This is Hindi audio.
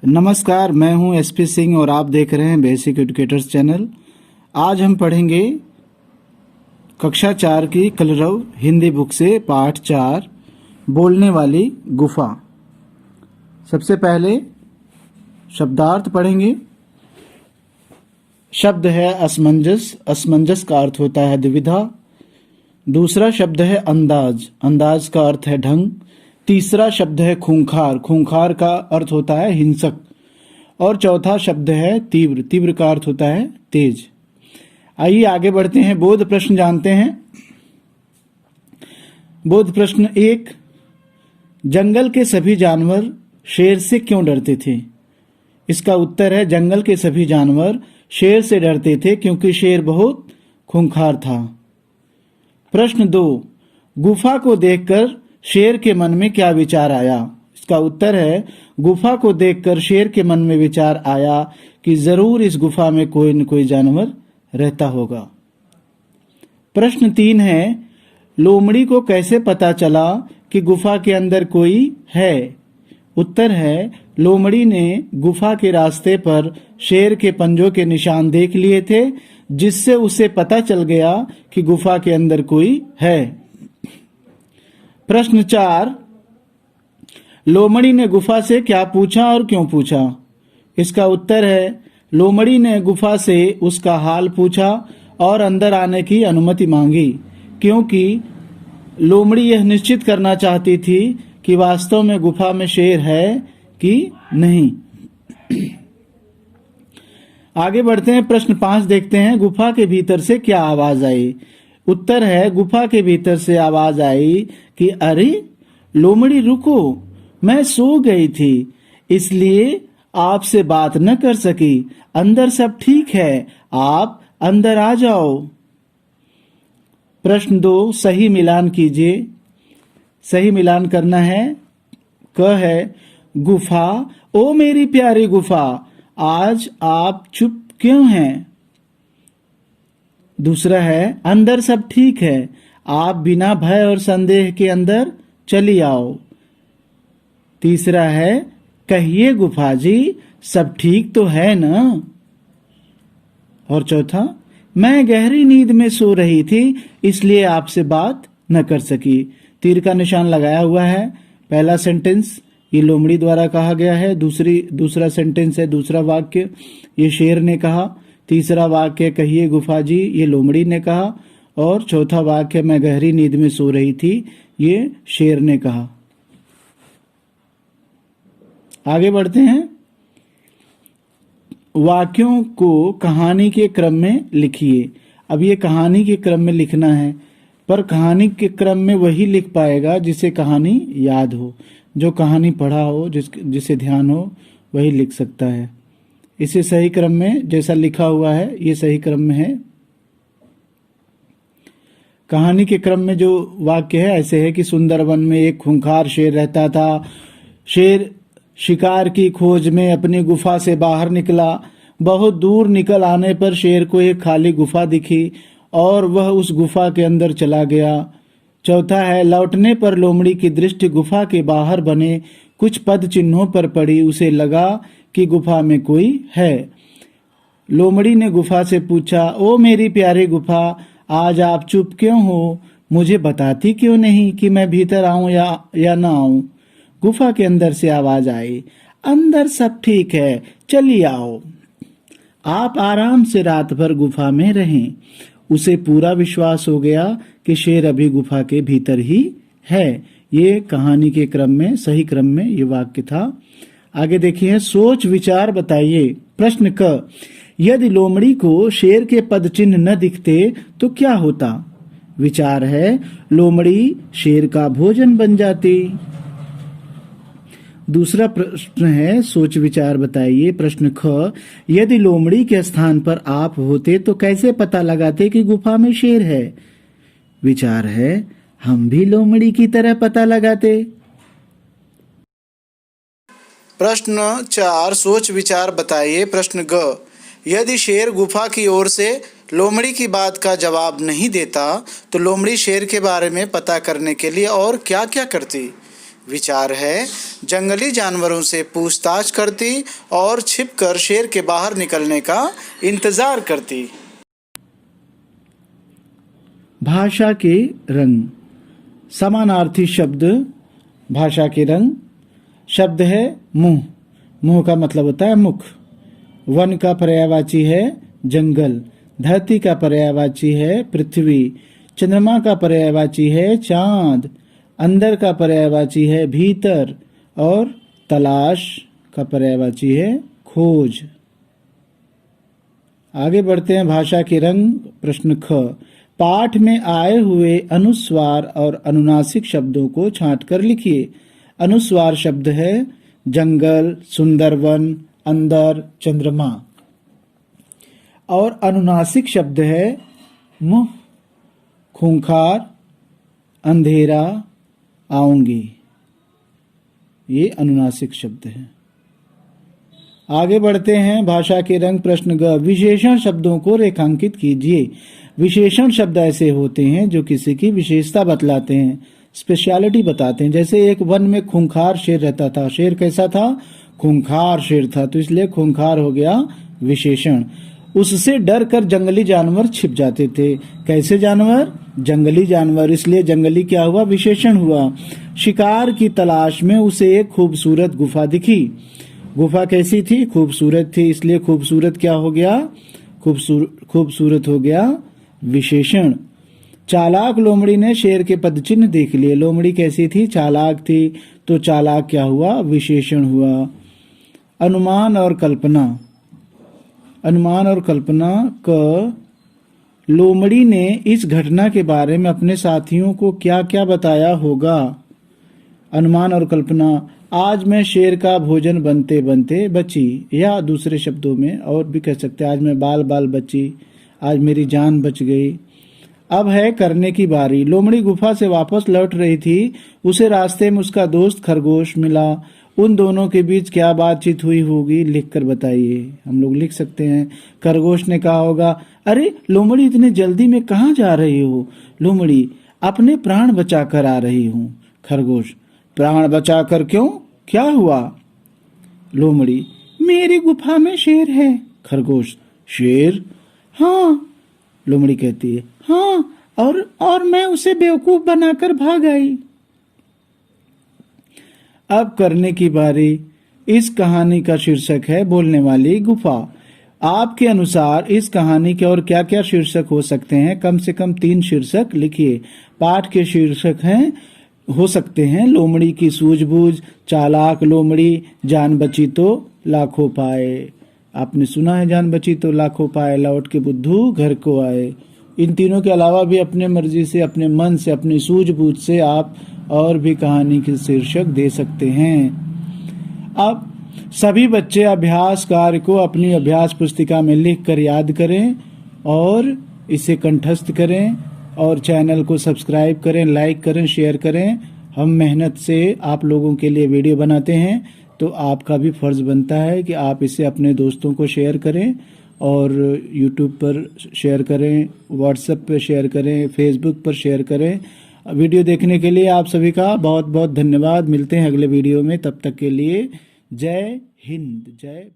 नमस्कार, मैं हूं एसपी सिंह और आप देख रहे हैं बेसिक एजुकेटर्स चैनल। आज हम पढ़ेंगे कक्षा 4 की कलरव हिंदी बुक से पाठ 4 बोलने वाली गुफा। सबसे पहले शब्दार्थ पढ़ेंगे। शब्द है असमंजस। असमंजस का अर्थ होता है दुविधा। दूसरा शब्द है अंदाज। अंदाज का अर्थ है ढंग। तीसरा शब्द है खूंखार। खूंखार का अर्थ होता है हिंसक। और चौथा शब्द है तीव्र। तीव्र का अर्थ होता है तेज। आइए आगे बढ़ते हैं। बोध प्रश्न जानते हैं। बोध प्रश्न 1, जंगल के सभी जानवर शेर से क्यों डरते थे? इसका उत्तर है जंगल के सभी जानवर शेर से डरते थे क्योंकि शेर बहुत खूंखार था। प्रश्न 2, गुफा को देखकर शेर के मन में क्या विचार आया? इसका उत्तर है गुफा को देखकर शेर के मन में विचार आया कि जरूर इस गुफा में कोई न कोई जानवर रहता होगा। प्रश्न 3 है, लोमड़ी को कैसे पता चला कि गुफा के अंदर कोई है? उत्तर है लोमड़ी ने गुफा के रास्ते पर शेर के पंजों के निशान देख लिए थे, जिससे उसे पता चल गया कि गुफा के अंदर कोई है। प्रश्न 4, लोमड़ी ने गुफा से क्या पूछा और क्यों पूछा? इसका उत्तर है लोमड़ी ने गुफा से उसका हाल पूछा और अंदर आने की अनुमति मांगी, क्योंकि लोमड़ी यह निश्चित करना चाहती थी कि वास्तव में गुफा में शेर है कि नहीं। आगे बढ़ते हैं। प्रश्न 5 देखते हैं। गुफा के भीतर से क्या आवाज आई? उत्तर है गुफा के भीतर से आवाज आई कि अरे लोमड़ी रुको, मैं सो गई थी इसलिए आपसे बात न कर सकी। अंदर सब ठीक है, आप अंदर आ जाओ। प्रश्न 2, सही मिलान कीजिए। सही मिलान करना है। क है गुफा, ओ मेरी प्यारी गुफा, आज आप चुप क्यों हैं? दूसरा है अंदर सब ठीक है, आप बिना भय और संदेह के अंदर चली आओ। तीसरा है कहिए गुफा जी, सब ठीक तो है ना? और चौथा, मैं गहरी नींद में सो रही थी इसलिए आपसे बात न कर सकी। तीर का निशान लगाया हुआ है। पहला सेंटेंस ये लोमड़ी द्वारा कहा गया है। दूसरा सेंटेंस है, दूसरा वाक्य ये शेर ने कहा। तीसरा वाक्य कहिए गुफा जी, ये लोमड़ी ने कहा। और चौथा वाक्य मैं गहरी नींद में सो रही थी, ये शेर ने कहा। आगे बढ़ते हैं। वाक्यों को कहानी के क्रम में लिखिए। अब ये कहानी के क्रम में लिखना है, पर कहानी के क्रम में वही लिख पाएगा जिसे कहानी याद हो। जो कहानी पढ़ा हो, जिसे ध्यान हो, वही लिख सकता है। इसे सही क्रम में जैसा लिखा हुआ है ये सही क्रम में है। कहानी के क्रम में जो वाक्य है ऐसे है कि सुंदर वन में एक खूंखार शेर रहता था। शेर शिकार की खोज में अपनी गुफा से बाहर निकला। बहुत दूर निकल आने पर शेर को एक खाली गुफा दिखी और वह उस गुफा के अंदर चला गया। चौथा है लौटने पर लोमड़ी की दृष्टि गुफा के बाहर बने कुछ पद चिन्हों पर पड़ी। उसे लगा कि गुफा में कोई है। लोमड़ी ने गुफा से पूछा, ओ मेरी प्यारी गुफा, आज आप चुप क्यों हो? मुझे बताती क्यों नहीं कि मैं भीतर आऊं या ना आऊं? गुफा के अंदर से आवाज आई, अंदर सब ठीक है, चलिए आओ। आप आराम से रात भर गुफा में रहें। उसे पूरा विश्वास हो गया कि शेर अभी गुफा के भीतर ही है। ये कहानी के क्रम में, सही क्रम में ये वाक्य था। आगे देखिए, सोच विचार बताइए। प्रश्न क, यदि लोमड़ी को शेर के पद चिन्ह न दिखते तो क्या होता? विचार है लोमड़ी शेर का भोजन बन जाती। दूसरा प्रश्न है सोच विचार बताइए। प्रश्न ख, यदि लोमड़ी के स्थान पर आप होते तो कैसे पता लगाते कि गुफा में शेर है? विचार है हम भी लोमड़ी की तरह पता लगाते। प्रश्न 4, सोच विचार बताइए। प्रश्न ग, यदि शेर गुफा की ओर से लोमड़ी की बात का जवाब नहीं देता तो लोमड़ी शेर के बारे में पता करने के लिए और क्या क्या करती? विचार है, जंगली जानवरों से पूछताछ करती और छिपकर शेर के बाहर निकलने का इंतजार करती। भाषा के रंग। समानार्थी शब्द भाषा के रंग। शब्द है मुंह, मुंह का मतलब होता है मुख। वन का पर्यायवाची है जंगल। धरती का पर्यायवाची है पृथ्वी। चंद्रमा का पर्यायवाची है चांद। अंदर का पर्यायवाची है भीतर। और तलाश का पर्यायवाची है खोज। आगे बढ़ते हैं। भाषा के रंग प्रश्न ख। पाठ में आए हुए अनुस्वार और अनुनासिक शब्दों को छांटकर लिखिए। अनुस्वार शब्द है जंगल, सुंदरवन, अंदर, चंद्रमा। और अनुनासिक शब्द है मुंह, खूंखार, अंधेरा, आऊंगी। ये अनुनासिक शब्द है। आगे बढ़ते हैं। भाषा के रंग प्रश्न ग। विशेषण शब्दों को रेखांकित कीजिए। विशेषण शब्द ऐसे होते हैं जो किसी की विशेषता बतलाते हैं, स्पेशलिटी बताते हैं। जैसे एक वन में खूंखार शेर रहता था। शेर कैसा था? खूंखार शेर था, तो इसलिए खूंखार हो गया विशेषण। उससे डर कर जंगली जानवर छिप जाते थे। कैसे जानवर? जंगली जानवर, इसलिए जंगली क्या हुआ? विशेषण हुआ। शिकार की तलाश में उसे एक खूबसूरत गुफा दिखी। गुफा कैसी थी? खूबसूरत थी, इसलिए खूबसूरत क्या हो गया? खूबसूरत हो गया विशेषण। चालाक लोमड़ी ने शेर के पदचिन्ह देख लिए। लोमड़ी कैसी थी? चालाक थी, तो चालाक क्या हुआ? विशेषण हुआ। अनुमान और कल्पना। अनुमान और कल्पना क। लोमड़ी ने इस घटना के बारे में अपने साथियों को क्या क्या बताया होगा? अनुमान और कल्पना। आज मैं शेर का भोजन बनते बनते बची, या दूसरे शब्दों में और भी कह सकते हैं, आज मैं बाल बाल बची, आज मेरी जान बच गई। अब है करने की बारी। लोमड़ी गुफा से वापस लौट रही थी। उसे रास्ते में उसका दोस्त खरगोश मिला। उन दोनों के बीच क्या बातचीत हुई होगी, लिखकर बताइए। हम लोग लिख सकते हैं। खरगोश ने कहा होगा, अरे लोमड़ी, इतने जल्दी में कहाँ जा रही हो? लोमड़ी, अपने प्राण बचा कर आ रही हूँ। खरगोश, प्राण बचा कर क्यों? क्या हुआ? लोमड़ी, मेरी गुफा में शेर है। खरगोश, शेर? हाँ। लोमड़ी कहती है, हाँ, और मैं उसे बेवकूफ बनाकर भाग आई। अब करने की बारी। इस कहानी का शीर्षक है बोलने वाली गुफा। आपके अनुसार इस कहानी के और क्या क्या शीर्षक हो सकते हैं? कम से कम 3 शीर्षक लिखिए। पाठ के शीर्षक हैं, हो सकते हैं, लोमड़ी की सूझबूझ, चालाक लोमड़ी, जान बची तो लाखों पाए। आपने सुना है, जान बची तो लाखों पाए, लौट के बुद्धू घर को आए। इन तीनों के अलावा भी अपने मर्जी से, अपने मन से, अपनी सूझबूझ से आप और भी कहानी के शीर्षक दे सकते हैं। अब सभी बच्चे अभ्यास कार्य को अपनी अभ्यास पुस्तिका में लिख कर याद करें और इसे कंठस्थ करें और चैनल को सब्सक्राइब करें, लाइक करें, शेयर करें। हम मेहनत से आप लोगों के लिए वीडियो बनाते हैं, तो आपका भी फर्ज बनता है कि आप इसे अपने दोस्तों को शेयर करें और यूट्यूब पर शेयर करें, व्हाट्सएप पर शेयर करें, फेसबुक पर शेयर करें। वीडियो देखने के लिए आप सभी का बहुत बहुत धन्यवाद। मिलते हैं अगले वीडियो में, तब तक के लिए जय हिंद, जय।